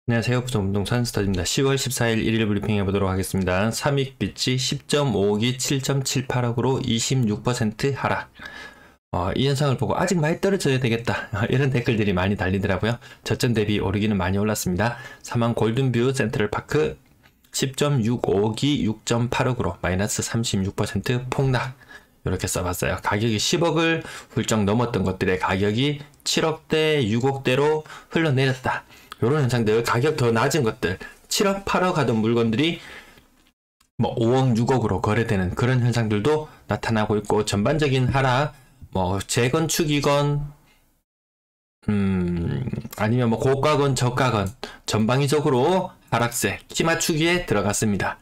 안녕하세요. 부동산 스타디입니다. 10월 14일 1일 브리핑 해보도록 하겠습니다. 삼익빛이 10.5억이 7.78억으로 26% 하락. 이 현상을 보고 아직 많이 떨어져야 되겠다. 이런 댓글들이 많이 달리더라고요. 저점 대비 오르기는 많이 올랐습니다. 사망 골든뷰 센트럴파크 10.65억이 6.8억으로 마이너스 36% 폭락. 이렇게 써봤어요. 가격이 10억을 훌쩍 넘었던 것들의 가격이 7억대, 6억대로 흘러내렸다. 이런 현상들, 가격 더 낮은 것들, 7억, 8억 하던 물건들이 뭐 5억, 6억으로 거래되는 그런 현상들도 나타나고 있고, 전반적인 하락, 뭐 재건축이건 아니면 뭐 고가건 저가건 전방위적으로 하락세, 키 맞추기에 들어갔습니다.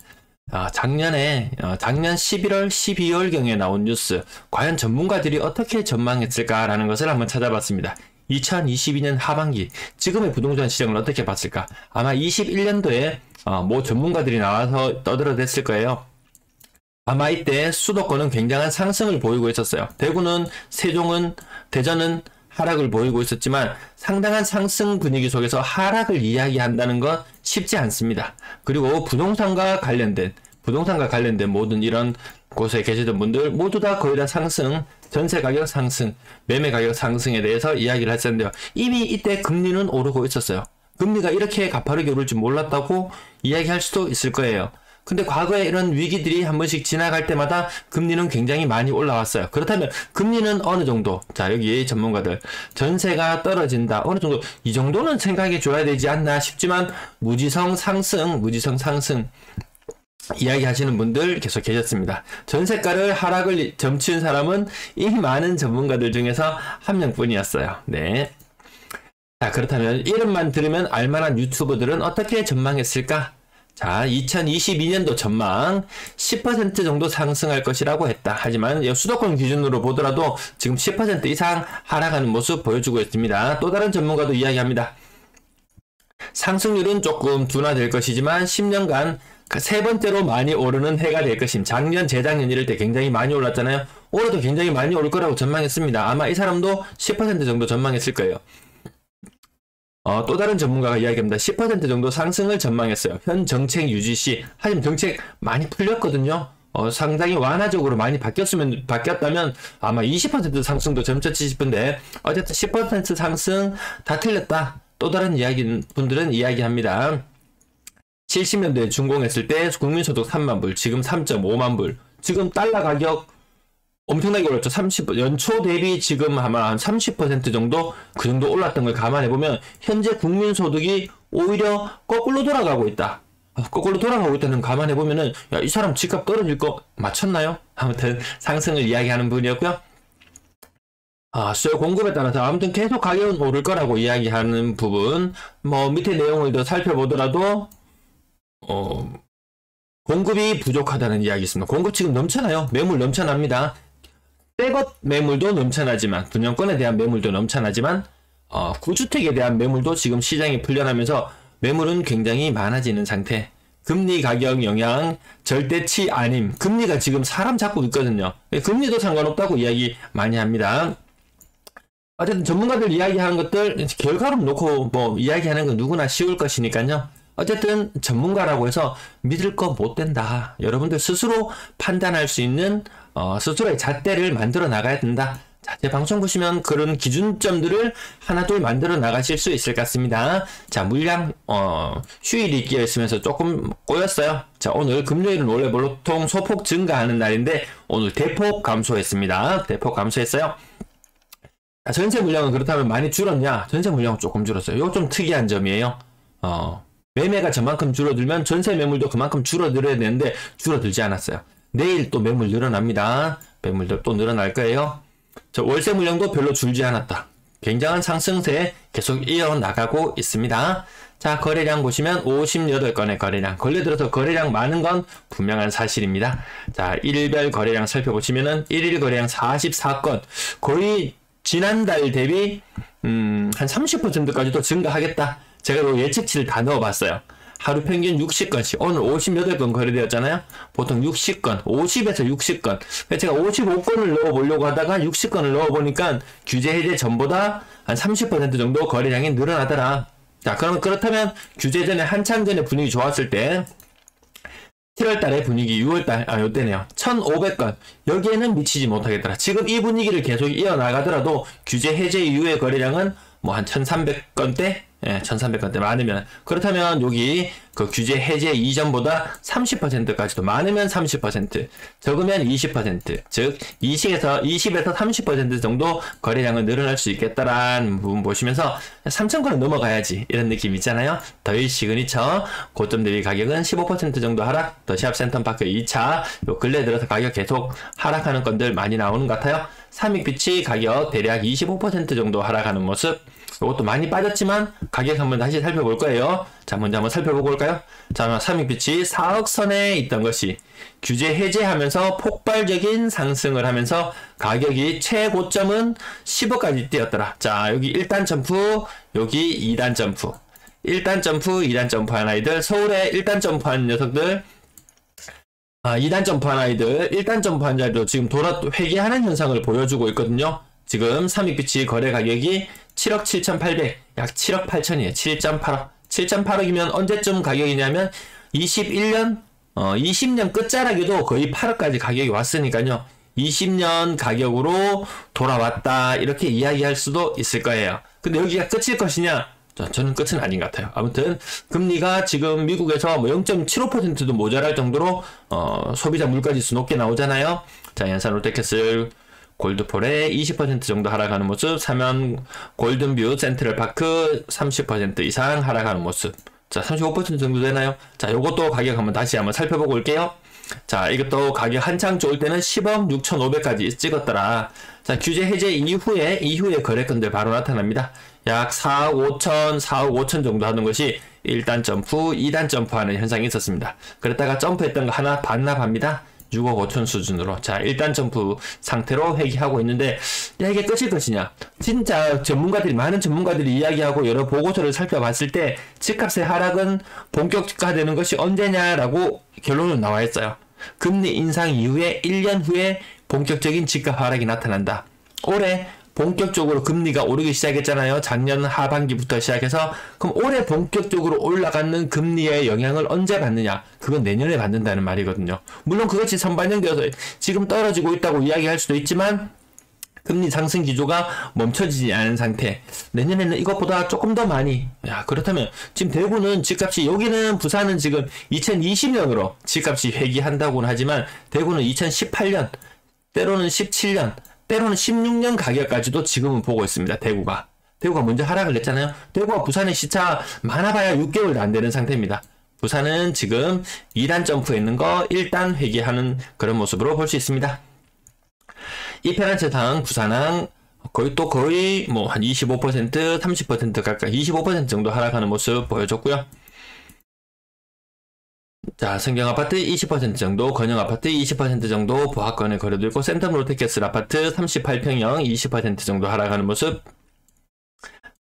작년 11월, 12월경에 나온 뉴스, 과연 전문가들이 어떻게 전망했을까라는 것을 한번 찾아봤습니다. 2022년 하반기, 지금의 부동산 시장을 어떻게 봤을까? 아마 21년도에 뭐 전문가들이 나와서 떠들어댔을 거예요. 아마 이때 수도권은 굉장한 상승을 보이고 있었어요. 대구는, 세종은, 대전은 하락을 보이고 있었지만 상당한 상승 분위기 속에서 하락을 이야기한다는 건 쉽지 않습니다. 그리고 부동산과 관련된 모든 이런 곳에 계시던 분들 모두 다 거의 다 상승, 전세 가격 상승, 매매 가격 상승에 대해서 이야기를 했었는데요. 이미 이때 금리는 오르고 있었어요. 금리가 이렇게 가파르게 오를 줄 몰랐다고 이야기할 수도 있을 거예요. 근데 과거에 이런 위기들이 한 번씩 지나갈 때마다 금리는 굉장히 많이 올라왔어요. 그렇다면 금리는 어느 정도, 자 여기 전문가들, 전세가 떨어진다, 어느 정도, 이 정도는 생각해 줘야 되지 않나 싶지만 무지성 상승 이야기 하시는 분들 계속 계셨습니다. 전세가를 하락을 점친 사람은 이 많은 전문가들 중에서 한 명뿐이었어요. 네. 자, 그렇다면 이름만 들으면 알만한 유튜버들은 어떻게 전망했을까? 자, 2022년도 전망 10% 정도 상승할 것이라고 했다. 하지만 수도권 기준으로 보더라도 지금 10% 이상 하락하는 모습 보여주고 있습니다. 또 다른 전문가도 이야기합니다. 상승률은 조금 둔화될 것이지만 10년간 세 번째로 많이 오르는 해가 될 것임. 작년, 재작년 이럴 때 굉장히 많이 올랐잖아요. 올해도 굉장히 많이 오를 거라고 전망했습니다. 아마 이 사람도 10% 정도 전망했을 거예요. 또 다른 전문가가 이야기합니다. 10% 정도 상승을 전망했어요. 현 정책 유지 시. 하지만 정책 많이 풀렸거든요. 상당히 완화적으로 많이 바뀌었다면 아마 20% 상승도 점쳤지 싶은데, 어쨌든 10% 상승 다 틀렸다. 또 다른 분들은 이야기합니다. 70년대에 준공했을 때 국민소득 3만 불, 지금 3.5만 불. 지금 달러 가격 엄청나게 올랐죠. 연초 대비 지금 아마 한 30% 정도, 그 정도 올랐던 걸 감안해보면 현재 국민소득이 오히려 거꾸로 돌아가고 있다. 거꾸로 돌아가고 있다는 감안해보면은, 야, 이 사람 집값 떨어질 거 맞췄나요? 아무튼 상승을 이야기하는 분이었고요. 수요 공급에 따라서 아무튼 계속 가격은 오를 거라고 이야기하는 부분, 뭐 밑에 내용을 더 살펴보더라도 공급이 부족하다는 이야기 있습니다. 공급 지금 넘쳐나요. 매물 넘쳐납니다. 백업 매물도 넘쳐나지만, 분양권에 대한 매물도 넘쳐나지만, 구주택에 대한 매물도 지금 시장이 풀려나면서 매물은 굉장히 많아지는 상태. 금리 가격 영향 절대치 아님. 금리가 지금 사람 잡고 있거든요. 금리도 상관없다고 이야기 많이 합니다. 어쨌든 전문가들 이야기하는 것들 결과로 놓고 뭐 이야기하는 건 누구나 쉬울 것이니까요. 어쨌든 전문가라고 해서 믿을 거 못 된다. 여러분들 스스로 판단할 수 있는 스스로의 잣대를 만들어 나가야 된다. 자, 제 방송 보시면 그런 기준점들을 하나둘 만들어 나가실 수 있을 것 같습니다. 자, 물량 휴일이 끼어 있으면서 조금 꼬였어요. 자, 오늘 금요일은 원래 보통 소폭 증가하는 날인데 오늘 대폭 감소했습니다. 대폭 감소했어요. 자, 전세 물량은 그렇다면 많이 줄었냐? 전세 물량은 조금 줄었어요. 이거 좀 특이한 점이에요. 매매가 저만큼 줄어들면 전세 매물도 그만큼 줄어들어야 되는데 줄어들지 않았어요. 내일 또 매물 늘어납니다. 매물도 또 늘어날 거예요. 월세 물량도 별로 줄지 않았다. 굉장한 상승세 계속 이어나가고 있습니다. 자, 거래량 보시면 58건의 거래량. 근래 들어서 거래량 많은 건 분명한 사실입니다. 자, 일별 거래량 살펴보시면은 1일 거래량 44건. 거의 지난달 대비 한 30%까지도 증가하겠다. 제가 요 예측치를 다 넣어봤어요. 하루 평균 60건씩. 오늘 58건 거래되었잖아요. 보통 60건, 50에서 60건. 제가 55건을 넣어보려고 하다가 60건을 넣어보니까 규제 해제 전보다 한 30% 정도 거래량이 늘어나더라. 자, 그럼 그렇다면 규제 전에 한참 전에 분위기 좋았을 때 7월 달에 분위기 6월 달, 요때네요. 1,500건. 여기에는 미치지 못하겠더라. 지금 이 분위기를 계속 이어나가더라도 규제 해제 이후의 거래량은 뭐 한 1,300건대? 예, 1,300건대 많으면. 그렇다면 여기 그 규제 해제 이전보다 30%까지도 많으면 30%, 적으면 20%, 즉 20에서 30% 정도 거래량은 늘어날 수 있겠다라는 부분 보시면서 3,000건은 넘어가야지 이런 느낌 있잖아요. 더위 시그니처 고점 대비 가격은 15% 정도 하락, 더 시합 센텀파크 2차 요 근래 들어서 가격 계속 하락하는 건들 많이 나오는 것 같아요. 삼익빛이 가격 대략 25% 정도 하락하는 모습, 이것도 많이 빠졌지만 가격 한번 다시 살펴볼 거예요. 자, 먼저 한번 살펴보고 올까요? 자, 삼익빛이 4억 선에 있던 것이 규제 해제하면서 폭발적인 상승을 하면서 가격이 최고점은 10억까지 뛰었더라. 자, 여기 1단 점프, 여기 2단 점프, 1단 점프, 2단 점프한 아이들, 서울에 1단 점프한 녀석들, 2단 점프한 아이들, 1단 점프한 자리도 지금 회귀하는 현상을 보여주고 있거든요. 지금 삼익빛이 거래 가격이 7억 7,800, 약 7억 8천이에요. 7.8억. 7.8억이면 언제쯤 가격이냐면 20년 끝자락에도 거의 8억까지 가격이 왔으니까요. 20년 가격으로 돌아왔다. 이렇게 이야기할 수도 있을 거예요. 근데 여기가 끝일 것이냐? 저는 끝은 아닌 것 같아요. 아무튼 금리가 지금 미국에서 뭐 0.75%도 모자랄 정도로 소비자 물가지수 높게 나오잖아요. 자, 연산 롯데캐슬 골드폴에 20% 정도 하락하는 모습, 사면 골든뷰 센트럴파크 30% 이상 하락하는 모습. 자, 35% 정도 되나요? 자, 요것도 가격 다시 한번 살펴보고 올게요. 자, 이것도 가격 한창 좋을 때는 10억 6,500까지 찍었더라. 자, 규제 해제 이후에 거래건들 바로 나타납니다. 약 4억 5천, 4억 5천 정도 하는 것이 1단 점프, 2단 점프하는 현상이 있었습니다. 그랬다가 점프했던 거 하나 반납합니다. 6억 5천 수준으로. 자, 1단 점프 상태로 회귀하고 있는데, 야, 이게 끝일 것이냐? 진짜 많은 전문가들이 이야기하고 여러 보고서를 살펴봤을 때 집값의 하락은 본격화되는 것이 언제냐라고 결론은 나와 있어요. 금리 인상 이후에 1년 후에 본격적인 집값 하락이 나타난다. 올해 본격적으로 금리가 오르기 시작했잖아요. 작년 하반기부터 시작해서. 그럼 올해 본격적으로 올라가는 금리의 영향을 언제 받느냐? 그건 내년에 받는다는 말이거든요. 물론 그것이 선반영되어서 지금 떨어지고 있다고 이야기할 수도 있지만 금리 상승 기조가 멈춰지지 않은 상태. 내년에는 이것보다 조금 더 많이. 야, 그렇다면 지금 대구는 집값이, 여기는 부산은 지금 2020년으로 집값이 회귀한다고는 하지만 대구는 2018년, 때로는 17년, 때로는 16년 가격까지도 지금은 보고 있습니다. 대구가 먼저 하락을 했잖아요. 대구와 부산의 시차 많아봐야 6개월도 안 되는 상태입니다. 부산은 지금 2단 점프에 있는 거 1단 회귀하는 그런 모습으로 볼 수 있습니다. 이페란체상 부산항 거의 뭐 한 25%, 30% 가까이 25% 정도 하락하는 모습 보여줬고요. 자, 성경아파트 20% 정도, 건영아파트 20% 정도 보합권에 거래도 있고, 센텀 롯데캐슬 아파트 38평형 20% 정도 하락하는 모습.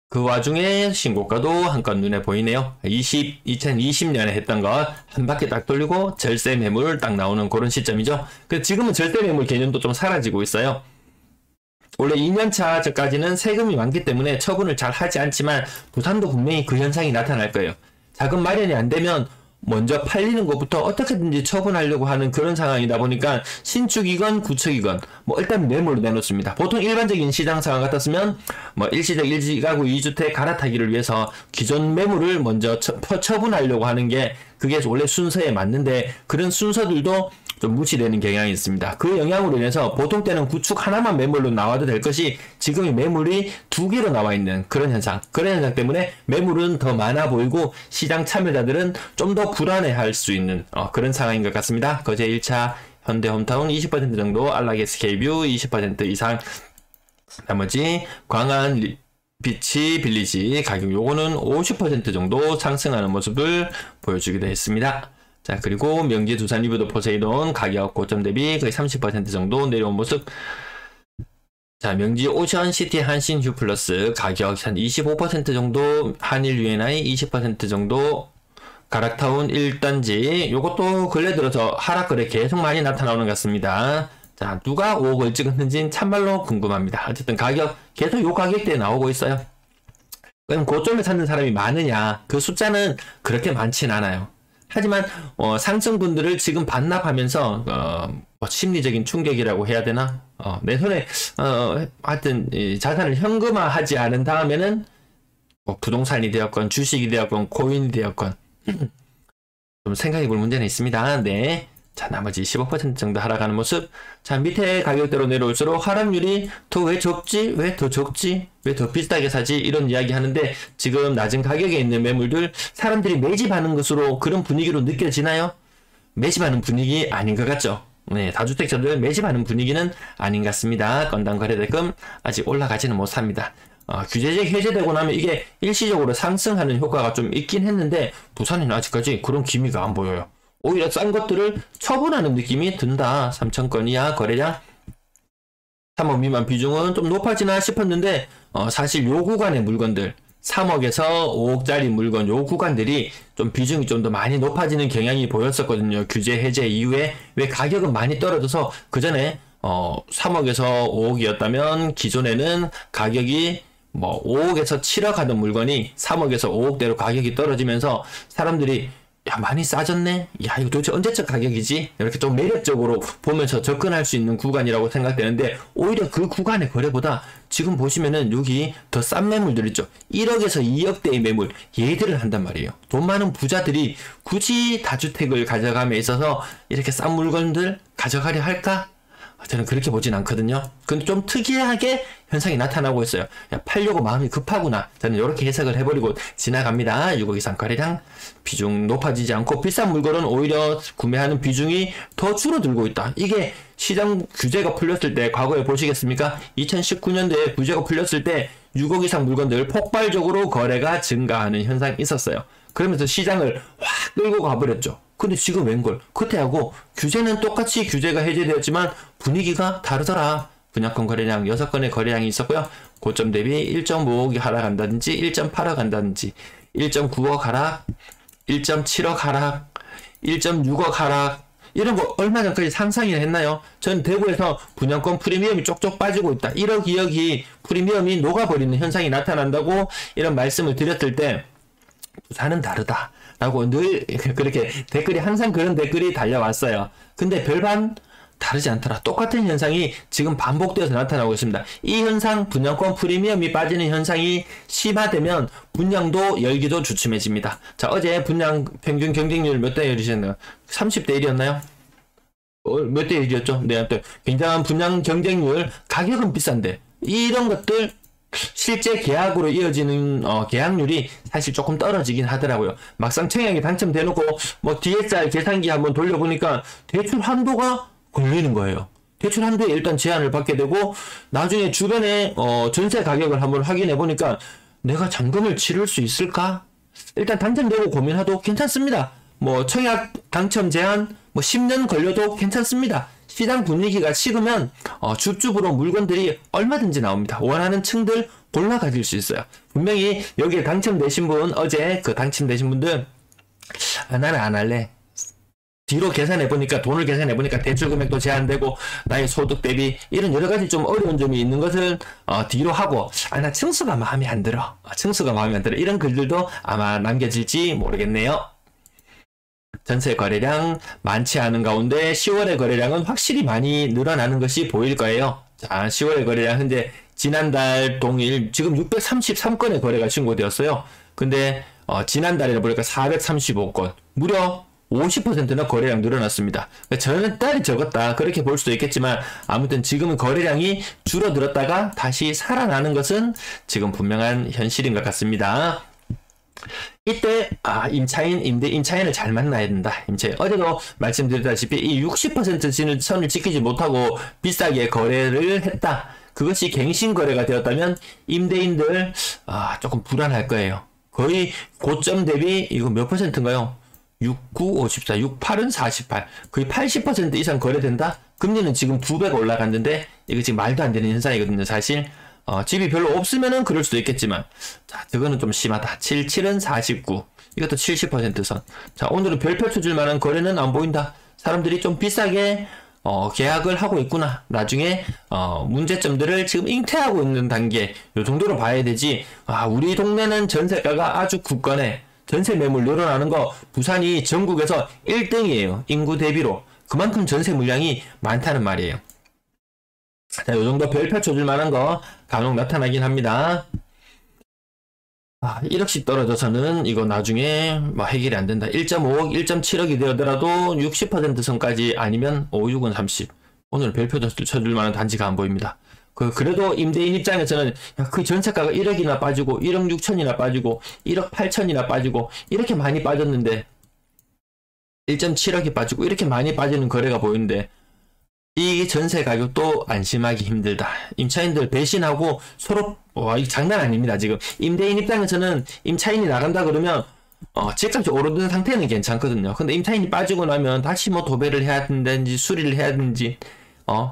그 와중에 신고가도 한 건 눈에 보이네요. 2020년에 했던 거 한 바퀴 딱 돌리고 절세 매물 딱 나오는 그런 시점이죠. 그래서 지금은 절세 매물 개념도 좀 사라지고 있어요. 원래 2년차 전까지는 세금이 많기 때문에 처분을 잘 하지 않지만 부산도 분명히 그 현상이 나타날 거예요. 자금 마련이 안 되면 먼저 팔리는 것부터 어떻게든지 처분하려고 하는 그런 상황이다 보니까 신축이건 구축이건 뭐 일단 매물로 내놓습니다. 보통 일반적인 시장 상황 같았으면 뭐 일시적 1가구 2주택 갈아타기를 위해서 기존 매물을 먼저 처분하려고 하는 게 그게 원래 순서에 맞는데 그런 순서들도 좀 무시되는 경향이 있습니다. 그 영향으로 인해서 보통 때는 구축 하나만 매물로 나와도 될 것이 지금의 매물이 2개로 나와 있는 그런 현상 때문에 매물은 더 많아 보이고 시장 참여자들은 좀 더 불안해할 수 있는 그런 상황인 것 같습니다. 거제 1차 현대홈타운 20% 정도, 알라게스케이뷰 20% 이상, 나머지 광안 비치 빌리지 가격 요거는 50% 정도 상승하는 모습을 보여주기도 했습니다. 자, 그리고 명지 두산 리브드 포세이돈 가격 고점 대비 거의 30% 정도 내려온 모습. 자, 명지 오션 시티 한신 휴플러스 가격 한 25% 정도, 한일 UNI 20% 정도, 가락타운 1단지 요것도 근래 들어서 하락거래 계속 많이 나타나오는 것 같습니다. 자, 누가 5억을 찍었는지는 참말로 궁금합니다. 어쨌든 가격 계속 요 가격대에 나오고 있어요. 그럼 고점에 찾는 사람이 많으냐? 그 숫자는 그렇게 많진 않아요. 하지만 상승분들을 지금 반납하면서 뭐 심리적인 충격이라고 해야 되나? 내 손에 하여튼 이 자산을 현금화하지 않은 다음에는 뭐 부동산이 되었건 주식이 되었건 코인이 되었건 좀 생각해 볼 문제는 있습니다. 네. 자, 나머지 15% 정도 하락하는 모습. 자, 밑에 가격대로 내려올수록 하락률이 더 왜 적지? 왜 더 적지? 왜 더 비싸게 사지? 이런 이야기 하는데 지금 낮은 가격에 있는 매물들 사람들이 매집하는 것으로 그런 분위기로 느껴지나요? 매집하는 분위기 아닌 것 같죠? 네, 다주택자들 매집하는 분위기는 아닌 것 같습니다. 건당 거래대금 아직 올라가지는 못합니다. 규제제 해제되고 나면 이게 일시적으로 상승하는 효과가 좀 있긴 했는데 부산에는 아직까지 그런 기미가 안 보여요. 오히려 싼 것들을 처분하는 느낌이 든다. 3,000건 이하 거래량 3억 미만 비중은 좀 높아지나 싶었는데 사실 요 구간의 물건들 3억에서 5억짜리 물건 요 구간들이 좀 비중이 좀 더 많이 높아지는 경향이 보였었거든요. 규제 해제 이후에 왜 가격은 많이 떨어져서 그 전에 3억에서 5억이었다면 기존에는 가격이 뭐 5억에서 7억 하던 물건이 3억에서 5억대로 가격이 떨어지면서 사람들이 야, 많이 싸졌네? 야, 이거 도대체 언제적 가격이지? 이렇게 좀 매력적으로 보면서 접근할 수 있는 구간이라고 생각되는데, 오히려 그 구간의 거래보다 지금 보시면은 여기 더 싼 매물들 있죠? 1억에서 2억대의 매물, 얘들을 한단 말이에요. 돈 많은 부자들이 굳이 다주택을 가져감에 있어서 이렇게 싼 물건들 가져가려 할까? 저는 그렇게 보진 않거든요. 근데 좀 특이하게 현상이 나타나고 있어요. 야, 팔려고 마음이 급하구나. 저는 이렇게 해석을 해버리고 지나갑니다. 6억 이상 거래량 비중 높아지지 않고 비싼 물건은 오히려 구매하는 비중이 더 줄어들고 있다. 이게 시장 규제가 풀렸을 때 과거에 보시겠습니까? 2019년도에 규제가 풀렸을 때 6억 이상 물건들 폭발적으로 거래가 증가하는 현상이 있었어요. 그러면서 시장을 확 끌고 가버렸죠. 근데 지금 웬걸? 그때하고 규제는 똑같이 규제가 해제되었지만 분위기가 다르더라. 분양권 거래량 6건의 거래량이 있었고요. 고점 대비 1.5억이 하락한다든지 1.8억 한다든지 1.9억 하락, 1.7억 하락, 1.6억 하락 이런 거 얼마 전까지 상상이나 했나요? 전 대구에서 분양권 프리미엄이 쪽쪽 빠지고 있다. 1억, 2억이 프리미엄이 녹아버리는 현상이 나타난다고 이런 말씀을 드렸을 때 부산은 다르다 라고 늘 그렇게 댓글이 항상 그런 댓글이 달려왔어요. 근데 별반 다르지 않더라. 똑같은 현상이 지금 반복되어서 나타나고 있습니다. 이 현상, 분양권 프리미엄이 빠지는 현상이 심화되면 분양도 열기도 주춤해집니다. 자, 어제 분양 평균 경쟁률 몇 대 1이셨나요? 30대 1이었나요? 몇 대 1이었죠? 네, 굉장한 분양 경쟁률, 가격은 비싼데 이런 것들 실제 계약으로 이어지는 계약률이 사실 조금 떨어지긴 하더라고요. 막상 청약이 당첨돼놓고 뭐 DSR 계산기 한번 돌려보니까 대출 한도가 걸리는 거예요. 대출 한도에 일단 제한을 받게 되고 나중에 주변에 전세 가격을 한번 확인해 보니까 내가 잔금을 치를 수 있을까? 일단 당첨되고 고민해도 괜찮습니다. 뭐 청약 당첨 제한 뭐 10년 걸려도 괜찮습니다. 시장 분위기가 식으면 줍줍으로 물건들이 얼마든지 나옵니다. 원하는 층들 골라 가질 수 있어요. 분명히 여기에 당첨되신 분, 어제 그 당첨되신 분들 나는 안 할래. 뒤로 계산해보니까, 돈을 계산해보니까 대출 금액도 제한되고 나의 소득 대비 이런 여러가지 좀 어려운 점이 있는 것을 뒤로 하고 나 층수가 마음에 안 들어. 층수가 마음에 안 들어. 이런 글들도 아마 남겨질지 모르겠네요. 전세 거래량 많지 않은 가운데 10월의 거래량은 확실히 많이 늘어나는 것이 보일 거예요. 자, 10월의 거래량 현재 지난달 동일 지금 633건의 거래가 신고되었어요. 근데 지난달에 보니까 435건, 무려 50%나 거래량 늘어났습니다. 저는 딸이 적었다 그렇게 볼 수도 있겠지만 아무튼 지금은 거래량이 줄어들었다가 다시 살아나는 것은 지금 분명한 현실인 것 같습니다. 이때 임차인을 잘 만나야 된다. 임차인 어제도 말씀드렸다시피 이 60% 선을 지키지 못하고 비싸게 거래를 했다. 그것이 갱신 거래가 되었다면 임대인들 조금 불안할 거예요. 거의 고점 대비 이거 몇 퍼센트인가요? 69, 54, 68은 48. 거의 80% 이상 거래된다? 금리는 지금 2배가 올라갔는데 이거 지금 말도 안 되는 현상이거든요. 사실 집이 별로 없으면은 그럴 수도 있겠지만 자, 그거는 좀 심하다. 77은 49. 이것도 70% 선. 자, 오늘은 별표 쳐줄 만한 거래는 안 보인다. 사람들이 좀 비싸게 계약을 하고 있구나. 나중에 문제점들을 지금 잉태하고 있는 단계 요 정도로 봐야 되지. 우리 동네는 전세가가 아주 굳건해. 전세 매물 늘어나는 거 부산이 전국에서 1등이에요. 인구 대비로. 그만큼 전세 물량이 많다는 말이에요. 자, 요 정도 별표 쳐줄 만한 거 간혹 나타나긴 합니다. 1억씩 떨어져서는 이거 나중에 해결이 안 된다. 1.5억, 1.7억이 되더라도 60% 선까지 아니면 5, 6은 30. 오늘 별표 쳐줄 만한 단지가 안 보입니다. 그래도 임대인 입장에서는 그 전세가가 1억이나 빠지고 1억 6천이나 빠지고 1억 8천이나 빠지고 이렇게 많이 빠졌는데 1.7억이 빠지고 이렇게 많이 빠지는 거래가 보이는데 이 전세 가격도 안심하기 힘들다. 임차인들 배신하고 서로 이거 장난 아닙니다. 지금 임대인 입장에서는 임차인이 나간다 그러면 집값이 오르는 상태는 괜찮거든요. 근데 임차인이 빠지고 나면 다시 도배를 해야 된다든지 수리를 해야 되는지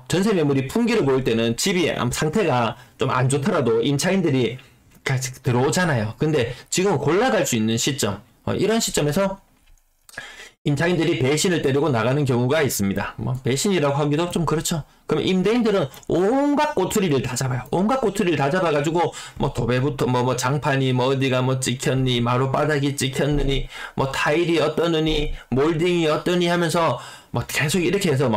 전세 매물이 풍기를 보일 때는 집이 상태가 좀 안 좋더라도 임차인들이 같이 들어오잖아요. 근데 지금 골라갈 수 있는 시점 이런 시점에서 임차인들이 배신을 때리고 나가는 경우가 있습니다. 배신이라고 하기도 좀 그렇죠. 그럼 임대인들은 온갖 꼬투리를 다 잡아요. 온갖 꼬투리를 다 잡아가지고 도배부터 장판이 어디가 찍혔니, 마루바닥이 찍혔느니, 타일이 어떠느니, 몰딩이 어떠니 하면서 계속 이렇게 해서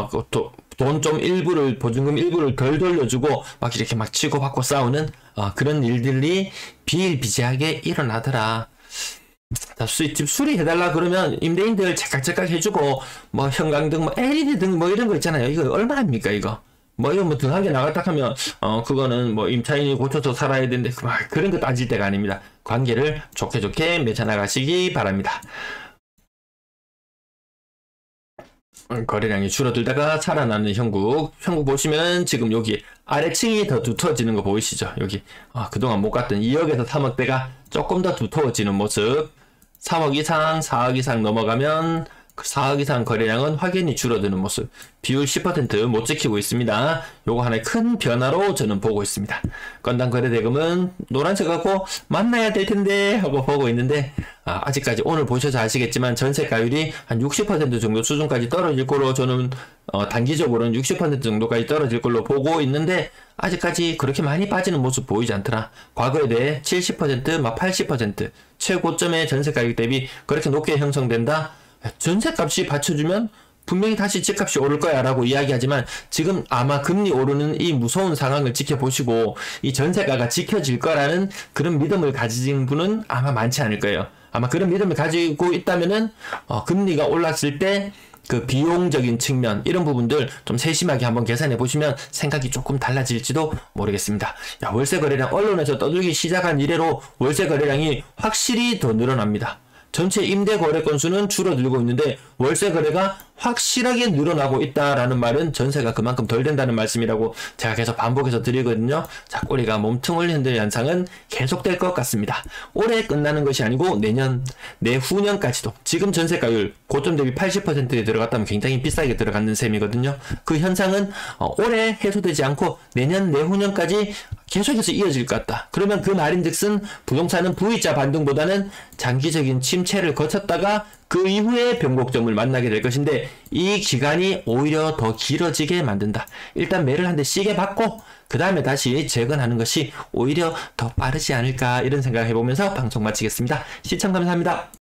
돈 좀 일부를 보증금 일부를 덜 돌려주고 이렇게 치고받고 싸우는 그런 일들이 비일비재하게 일어나더라. 집 수리해달라 그러면 임대인들 제깍제깍 해주고 형광등 LED 등 이런 거 있잖아요. 이거 얼마입니까 이거? 이거 등 한 개 나갔다 하면 그거는 임차인이 고쳐서 살아야 되는데 그런 거 따질 때가 아닙니다. 관계를 좋게 맺어나가시기 바랍니다. 거래량이 줄어들다가 살아나는 형국 보시면 지금 여기 아래층이 더 두터워지는 거 보이시죠? 여기 그동안 못 갔던 2억에서 3억대가 조금 더 두터워지는 모습. 3억 이상, 4억 이상 넘어가면 그 4억 이상 거래량은 확연히 줄어드는 모습. 비율 10% 못 지키고 있습니다. 요거 하나의 큰 변화로 저는 보고 있습니다. 건당 거래 대금은 노란색하고 만나야 될 텐데 하고 보고 있는데 아직까지 오늘 보셔서 아시겠지만 전세가율이 한 60% 정도 수준까지 떨어질 걸로 저는 단기적으로는 60% 정도까지 떨어질 걸로 보고 있는데 아직까지 그렇게 많이 빠지는 모습 보이지 않더라. 과거에 대해 70%, 80% 최고점의 전세가격 대비 그렇게 높게 형성된다. 전세값이 받쳐주면 분명히 다시 집값이 오를 거야 라고 이야기하지만 지금 아마 금리 오르는 이 무서운 상황을 지켜보시고 이 전세가가 지켜질 거라는 그런 믿음을 가진 분은 아마 많지 않을 거예요. 아마 그런 믿음을 가지고 있다면은 금리가 올랐을 때 그 비용적인 측면 이런 부분들 좀 세심하게 한번 계산해 보시면 생각이 조금 달라질지도 모르겠습니다. 월세 거래량 언론에서 떠들기 시작한 이래로 월세 거래량이 확실히 더 늘어납니다. 전체 임대 거래 건수는 줄어들고 있는데 월세 거래가 확실하게 늘어나고 있다라는 말은 전세가 그만큼 덜 된다는 말씀이라고 제가 계속 반복해서 드리거든요. 자, 꼬리가 몸통을 흔들 현상은 계속될 것 같습니다. 올해 끝나는 것이 아니고 내후년까지도 지금 전세가율 고점 대비 80%에 들어갔다면 굉장히 비싸게 들어가는 셈이거든요. 그 현상은 올해 해소되지 않고 내년 내후년까지 계속해서 이어질 것 같다. 그러면 그 말인즉슨 부동산은 V자 반등보다는 장기적인 침체를 거쳤다가 그 이후에 변곡점을 만나게 될 것인데 이 기간이 오히려 더 길어지게 만든다. 일단 매를 한 대 시게 받고 그 다음에 다시 재건하는 것이 오히려 더 빠르지 않을까 이런 생각을 해보면서 방송 마치겠습니다. 시청 감사합니다.